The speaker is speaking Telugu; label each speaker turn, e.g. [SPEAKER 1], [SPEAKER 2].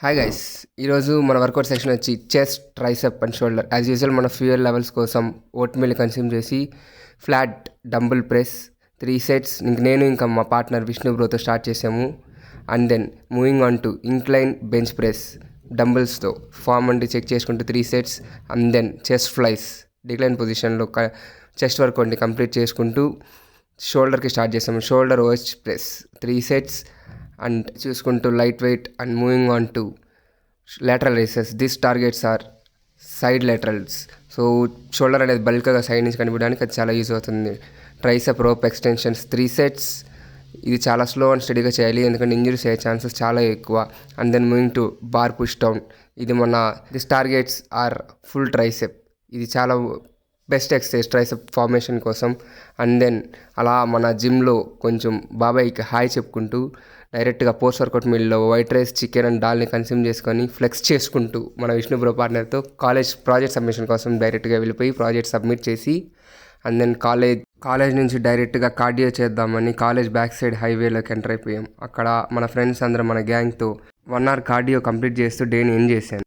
[SPEAKER 1] హాయ్ గైస్, ఈరోజు మన వర్కౌట్ సెక్షన్ వచ్చి chest, tricep and shoulder. As usual మన ఫ్యూయల్ లెవెల్స్ కోసం ఓట్ మీల్ కన్స్యూమ్ చేసి ఫ్లాట్ డంబుల్ ప్రెస్ 3 sets నేను ఇంకా మా పార్ట్నర్ విష్ణు బ్రోతో స్టార్ట్ చేసాము. And then moving on to incline bench press డంబుల్స్తో ఫామ్ అంటే చెక్ చేసుకుంటూ 3 sets. And then chest flies decline పొజిషన్లో చెస్ట్ వర్కౌట్ని కంప్లీట్ చేసుకుంటూ షోల్డర్కి స్టార్ట్ చేసాము. షోల్డర్ ఓచ్ ప్రెస్ 3 sets అండ్ చూసుకుంటూ light weight and moving on to lateral raises. These targets are side laterals. So shoulder అనేది బల్క్గా సైడ్ నుంచి కనిపించడానికి అది చాలా యూజ్ అవుతుంది. Tricep rope extensions 3 sets. ఇది చాలా స్లో అండ్ స్టడీగా చేయాలి, ఎందుకంటే ఇంజరీస్ అయ్యే ఛాన్సెస్ చాలా ఎక్కువ. And then moving to bar push down. ఇది this targets our full tricep. ఇది చాలా బెస్ట్ ఎక్సర్సైజ్ ట్రైసెప్ ఫార్మేషన్ కోసం. అండ్ దెన్ అలా మన జిమ్లో కొంచెం బాబాయ్కి హాయ్ చెప్పుకుంటూ డైరెక్ట్గా పోస్ట్ వర్కౌట్ మీల్లో వైట్ రైస్, చికెన్ అండ్ దాల్ని కన్స్యూమ్ చేసుకొని ఫ్లెక్స్ చేసుకుంటూ మన విష్ణు బ్రో పార్ట్నర్తో ప్రాజెక్ట్ సబ్మిషన్ కోసం డైరెక్ట్గా వెళ్ళిపోయి ప్రాజెక్ట్ సబ్మిట్ చేసి అండ్ దెన్ కాలేజ్ నుంచి డైరెక్ట్గా కార్డియో చేద్దామని కాలేజ్ బ్యాక్ సైడ్ హైవేలోకి ఎంటర్ అయిపోయాం. అక్కడ మన ఫ్రెండ్స్ అందరం మన గ్యాంగ్తో 1 hour కార్డియో కంప్లీట్ చేస్తూ డేని ఎండ్ చేశాను.